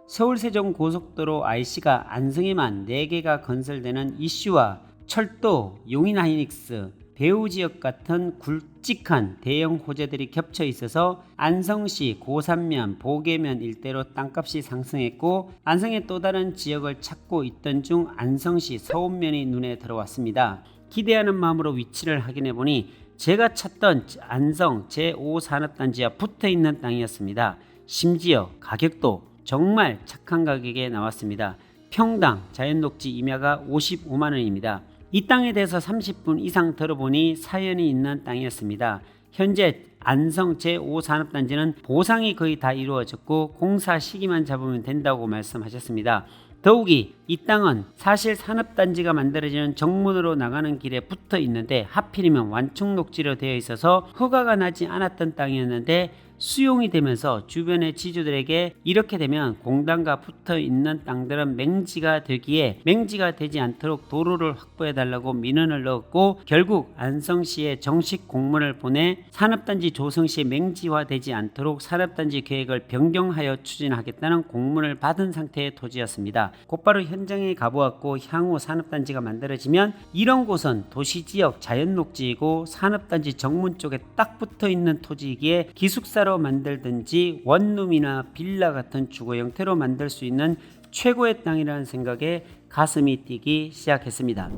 서울 세종 고속도로 IC가 안성에만 4개가 건설되는 이슈와 철도, 용인 하이닉스, 배우 지역 같은 굵직한 대형 호재들이 겹쳐 있어서 안성시 고산면, 보계면 일대로 땅값이 상승했고, 안성의 또 다른 지역을 찾고 있던 중 안성시 서운면이 눈에 들어왔습니다. 기대하는 마음으로 위치를 확인해 보니 제가 찾던 안성 제5산업단지와 붙어있는 땅이었습니다. 심지어 가격도 정말 착한 가격에 나왔습니다. 평당 자연녹지 임야가 55만원입니다. 이 땅에 대해서 30분 이상 들어보니 사연이 있는 땅이었습니다. 현재 안성 제5산업단지는 보상이 거의 다 이루어졌고 공사 시기만 잡으면 된다고 말씀하셨습니다. 더욱이 이 땅은 사실 산업단지가 만들어지는 정문으로 나가는 길에 붙어 있는데 하필이면 완충녹지로 되어 있어서 허가가 나지 않았던 땅이었는데 수용이 되면서 주변의 지주들에게 이렇게 되면 공단과 붙어 있는 땅들은 맹지가 되기에 맹지가 되지 않도록 도로를 확보해 달라고 민원을 넣었고, 결국 안성시에 정식 공문을 보내 산업단지 조성 시 맹지화되지 않도록 산업단지 계획을 변경하여 추진하겠다는 공문을 받은 상태의 토지였습니다. 곧바로 현장에 가보았고, 향후 산업단지가 만들어지면 이런 곳은 도시지역 자연녹지이고 산업단지 정문 쪽에 딱 붙어 있는 토지이기에 기숙사로 만들든지 원룸이나 빌라 같은 주거 형태로 만들 수 있는 최고의 땅이라는 생각에 가슴이 뛰기 시작했습니다.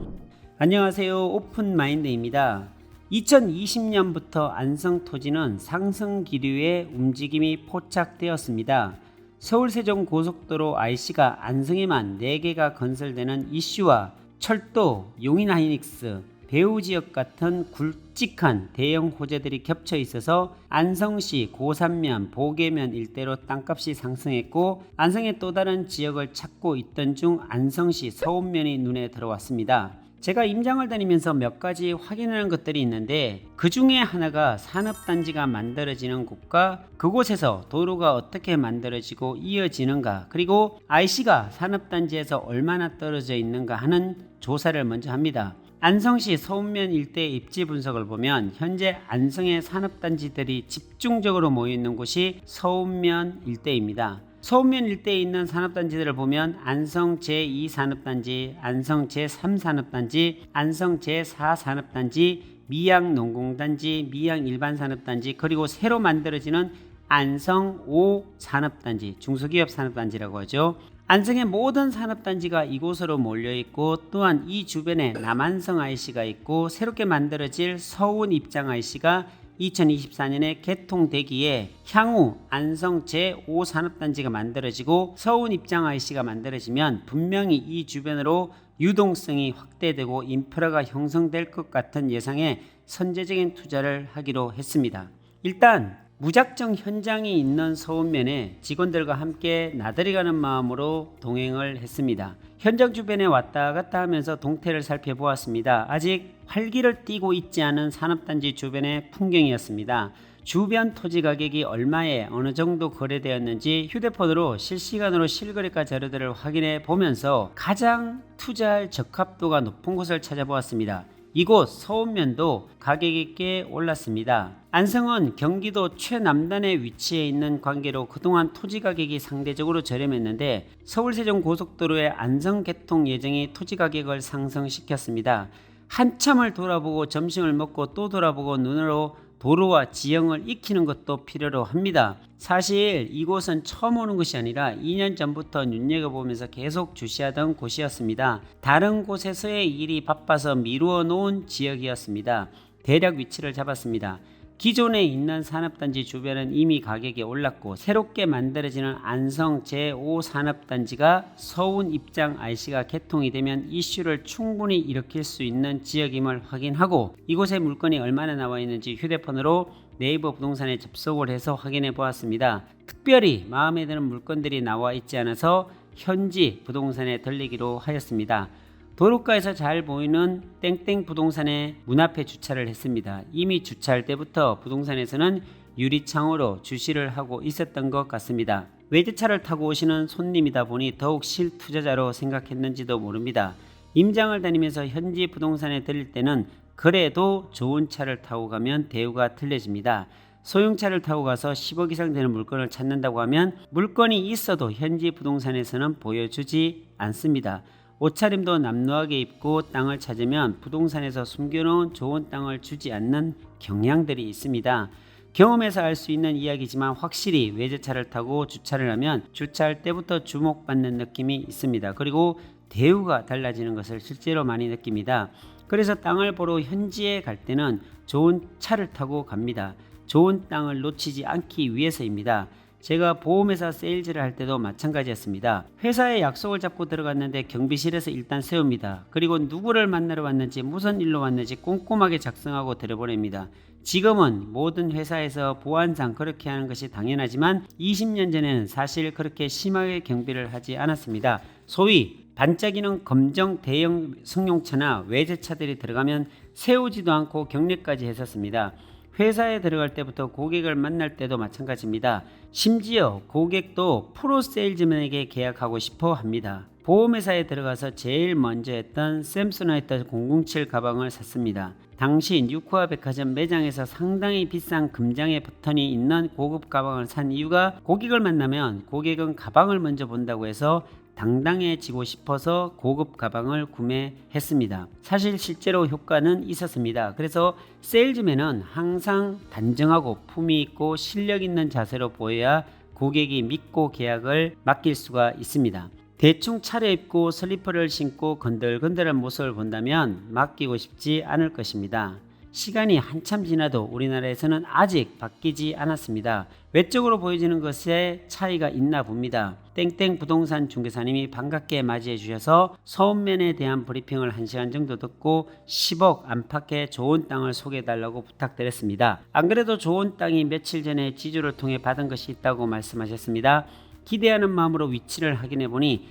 안녕하세요, 오픈마인드입니다. 2020년부터 안성 토지는 상승 기류의 움직임이 포착되었습니다. 서울 세종 고속도로 IC가 안성에만 4개가 건설되는 이슈와 철도, 용인 하이닉스, 배우 지역 같은 굵직한 대형 호재들이 겹쳐 있어서 안성시 고산면, 보계면 일대로 땅값이 상승했고, 안성의 또 다른 지역을 찾고 있던 중 안성시 서운면이 눈에 들어왔습니다. 제가 임장을 다니면서 몇 가지 확인하는 것들이 있는데, 그 중에 하나가 산업단지가 만들어지는 곳과 그곳에서 도로가 어떻게 만들어지고 이어지는가, 그리고 IC가 산업단지에서 얼마나 떨어져 있는가 하는 조사를 먼저 합니다. 안성시 서운면 일대 입지 분석을 보면 현재 안성의 산업단지들이 집중적으로 모여있는 곳이 서운면 일대입니다. 서운면 일대에 있는 산업단지들을 보면 안성 제2산업단지, 안성 제3산업단지, 안성 제4산업단지, 미양 농공단지, 미양 일반산업단지, 그리고 새로 만들어지는 안성 5산업단지, 중소기업 산업단지라고 하죠. 안성의 모든 산업단지가 이곳으로 몰려있고, 또한 이 주변에 남안성 IC가 있고, 새롭게 만들어질 서운 입장 IC가 2024년에 개통되기에 향후 안성 제5산업단지가 만들어지고 서운 입장 IC가 만들어지면 분명히 이 주변으로 유동성이 확대되고 인프라가 형성될 것 같은 예상에 선제적인 투자를 하기로 했습니다. 일단 무작정 현장이 있는 서운면에 직원들과 함께 나들이가는 마음으로 동행을 했습니다. 현장 주변에 왔다 갔다 하면서 동태를 살펴보았습니다. 아직 활기를 띠고 있지 않은 산업단지 주변의 풍경이었습니다. 주변 토지 가격이 얼마에 어느 정도 거래되었는지 휴대폰으로 실시간으로 실거래가 자료들을 확인해 보면서 가장 투자할 적합도가 높은 곳을 찾아보았습니다. 이곳 서운면도 가격이 꽤 올랐습니다. 안성은 경기도 최남단에 위치해 있는 관계로 그동안 토지 가격이 상대적으로 저렴했는데 서울 세종 고속도로의 안성 개통 예정이 토지 가격을 상승시켰습니다. 한참을 돌아보고 점심을 먹고 또 돌아보고 눈으로 도로와 지형을 익히는 것도 필요로 합니다. 사실 이곳은 처음 오는 것이 아니라 2년 전부터 눈여겨보면서 계속 주시하던 곳이었습니다. 다른 곳에서의 일이 바빠서 미루어 놓은 지역이었습니다. 대략 위치를 잡았습니다. 기존에 있는 산업단지 주변은 이미 가격이 올랐고, 새롭게 만들어지는 안성 제5산업단지가 서운 입장 IC가 개통이 되면 이슈를 충분히 일으킬 수 있는 지역임을 확인하고, 이곳에 물건이 얼마나 나와 있는지 휴대폰으로 네이버 부동산에 접속을 해서 확인해 보았습니다. 특별히 마음에 드는 물건들이 나와 있지 않아서 현지 부동산에 들리기로 하였습니다. 도로가에서 잘 보이는 땡땡 부동산의 문 앞에 주차를 했습니다. 이미 주차할 때부터 부동산에서는 유리창으로 주시를 하고 있었던 것 같습니다. 외제차를 타고 오시는 손님이다 보니 더욱 실투자자로 생각했는지도 모릅니다. 임장을 다니면서 현지 부동산에 들릴 때는 그래도 좋은 차를 타고 가면 대우가 틀려집니다. 소형차를 타고 가서 10억 이상 되는 물건을 찾는다고 하면 물건이 있어도 현지 부동산에서는 보여주지 않습니다. 옷차림도 남루하게 입고 땅을 찾으면 부동산에서 숨겨놓은 좋은 땅을 주지 않는 경향들이 있습니다. 경험에서 알 수 있는 이야기지만 확실히 외제차를 타고 주차를 하면 주차할 때부터 주목받는 느낌이 있습니다. 그리고 대우가 달라지는 것을 실제로 많이 느낍니다. 그래서 땅을 보러 현지에 갈 때는 좋은 차를 타고 갑니다. 좋은 땅을 놓치지 않기 위해서입니다. 제가 보험회사 세일즈를 할 때도 마찬가지였습니다. 회사에 약속을 잡고 들어갔는데 경비실에서 일단 세웁니다. 그리고 누구를 만나러 왔는지 무슨 일로 왔는지 꼼꼼하게 작성하고 들여보냅니다. 지금은 모든 회사에서 보안상 그렇게 하는 것이 당연하지만 20년 전에는 사실 그렇게 심하게 경비를 하지 않았습니다. 소위 반짝이는 검정 대형 승용차나 외제차들이 들어가면 세우지도 않고 격리까지 했었습니다. 회사에 들어갈 때부터 고객을 만날 때도 마찬가지입니다. 심지어 고객도 프로 세일즈맨에게 계약하고 싶어 합니다. 보험회사에 들어가서 제일 먼저 했던 샘소나이트 007 가방을 샀습니다. 당시 뉴코아 백화점 매장에서 상당히 비싼 금장의 버튼이 있는 고급 가방을 산 이유가 고객을 만나면 고객은 가방을 먼저 본다고 해서 당당해지고 싶어서 고급 가방을 구매했습니다. 사실 실제로 효과는 있었습니다. 그래서 세일즈맨은 항상 단정하고 품위 있고 실력 있는 자세로 보여야 고객이 믿고 계약을 맡길 수가 있습니다. 대충 차려입고 슬리퍼를 신고 건들건들한 모습을 본다면 맡기고 싶지 않을 것입니다. 시간이 한참 지나도 우리나라에서는 아직 바뀌지 않았습니다. 외적으로 보여지는 것에 차이가 있나 봅니다. 땡땡 부동산 중개사님이 반갑게 맞이해 주셔서 서운면에 대한 브리핑을 1시간 정도 듣고 10억 안팎의 좋은 땅을 소개해 달라고 부탁드렸습니다. 안 그래도 좋은 땅이 며칠 전에 지주를 통해 받은 것이 있다고 말씀하셨습니다. 기대하는 마음으로 위치를 확인해 보니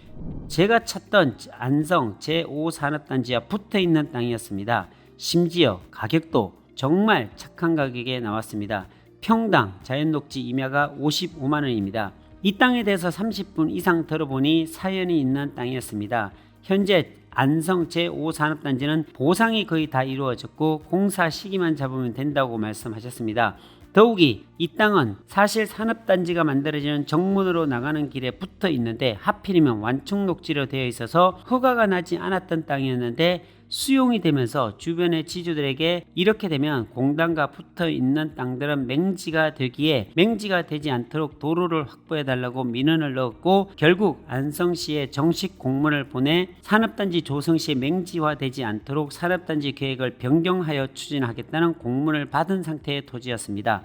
제가 찾던 안성 제5산업단지와 붙어있는 땅이었습니다. 심지어 가격도 정말 착한 가격에 나왔습니다. 평당 자연녹지 임야가 55만원입니다. 이 땅에 대해서 30분 이상 들어보니 사연이 있는 땅이었습니다. 현재 안성 제5산업단지는 보상이 거의 다 이루어졌고 공사 시기만 잡으면 된다고 말씀하셨습니다. 더욱이 이 땅은 사실 산업단지가 만들어지는 정문으로 나가는 길에 붙어 있는데 하필이면 완충녹지로 되어 있어서 허가가 나지 않았던 땅이었는데 수용이 되면서 주변의 지주들에게 이렇게 되면 공단과 붙어 있는 땅들은 맹지가 되기에 맹지가 되지 않도록 도로를 확보해 달라고 민원을 넣었고 결국 안성시에 정식 공문을 보내 산업단지 조성 시 맹지화되지 않도록 산업단지 계획을 변경하여 추진하겠다는 공문을 받은 상태의 토지였습니다.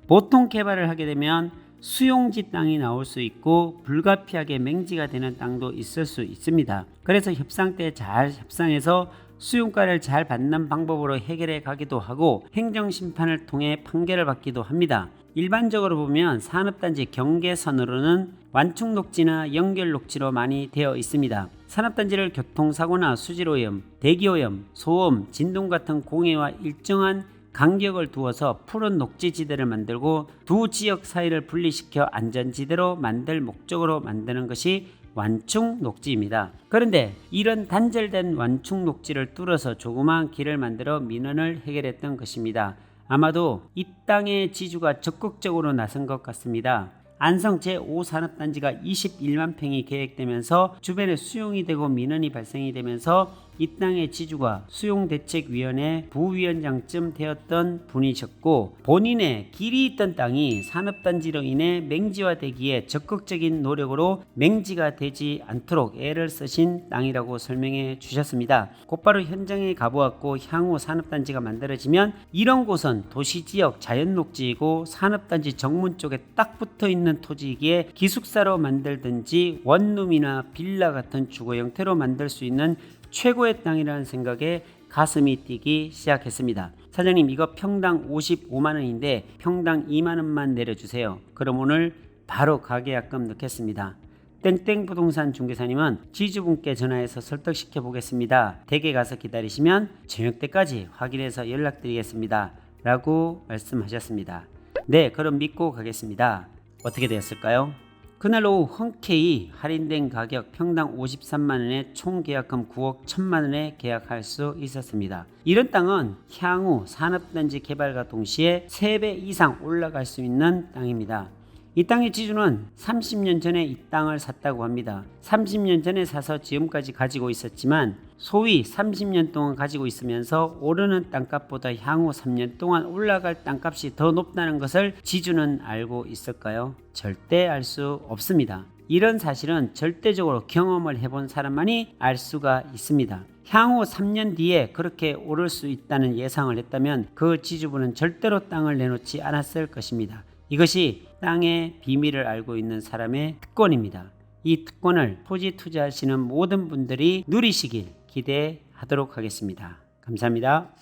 보통 개발을 하게 되면 수용지 땅이 나올 수 있고 불가피하게 맹지가 되는 땅도 있을 수 있습니다. 그래서 협상 때 잘 협상해서 수용가를 잘 받는 방법으로 해결해 가기도 하고 행정심판을 통해 판결을 받기도 합니다. 일반적으로 보면 산업단지 경계선으로는 완충녹지나 연결녹지로 많이 되어 있습니다. 산업단지를 교통사고나 수질오염, 대기오염, 소음, 진동 같은 공해와 일정한 간격을 두어서 푸른 녹지지대를 만들고 두 지역 사이를 분리시켜 안전지대로 만들 목적으로 만드는 것이 완충 녹지입니다. 그런데 이런 단절된 완충 녹지를 뚫어서 조그마한 길을 만들어 민원을 해결했던 것입니다. 아마도 이 땅의 지주가 적극적으로 나선 것 같습니다. 안성 제5산업단지가 21만 평이 계획되면서 주변에 수용이 되고 민원이 발생이 되면서 이 땅의 지주가 수용대책위원회 부위원장쯤 되었던 분이셨고 본인의 길이 있던 땅이 산업단지로 인해 맹지화되기에 적극적인 노력으로 맹지가 되지 않도록 애를 쓰신 땅이라고 설명해 주셨습니다. 곧바로 현장에 가보았고 향후 산업단지가 만들어지면 이런 곳은 도시지역 자연녹지이고 산업단지 정문 쪽에 딱 붙어있는 토지이기에 기숙사로 만들든지 원룸이나 빌라 같은 주거 형태로 만들 수 있는 최고의 땅이라는 생각에 가슴이 뛰기 시작했습니다. 사장님 이거 평당 55만원인데 평당 2만원만 내려주세요. 그럼 오늘 바로 가계약금 넣겠습니다. 땡땡 부동산 중개사님은 지주분께 전화해서 설득시켜 보겠습니다. 댁에 가서 기다리시면 저녁 때까지 확인해서 연락드리겠습니다. 라고 말씀하셨습니다. 네, 그럼 믿고 가겠습니다. 어떻게 되었을까요? 그날 오후 흔쾌히 할인된 가격 평당 53만원에 총 계약금 9억 1천만원에 계약할 수 있었습니다. 이런 땅은 향후 산업단지 개발과 동시에 3배 이상 올라갈 수 있는 땅입니다. 이 땅의 지주는 30년 전에 이 땅을 샀다고 합니다. 30년 전에 사서 지금까지 가지고 있었지만 소위 30년 동안 가지고 있으면서 오르는 땅값보다 향후 3년 동안 올라갈 땅값이 더 높다는 것을 지주는 알고 있을까요? 절대 알 수 없습니다. 이런 사실은 절대적으로 경험을 해본 사람만이 알 수가 있습니다. 향후 3년 뒤에 그렇게 오를 수 있다는 예상을 했다면 그 지주분은 절대로 땅을 내놓지 않았을 것입니다. 이것이 땅의 비밀을 알고 있는 사람의 특권입니다. 이 특권을 토지 투자하시는 모든 분들이 누리시길 기대하도록 하겠습니다. 감사합니다.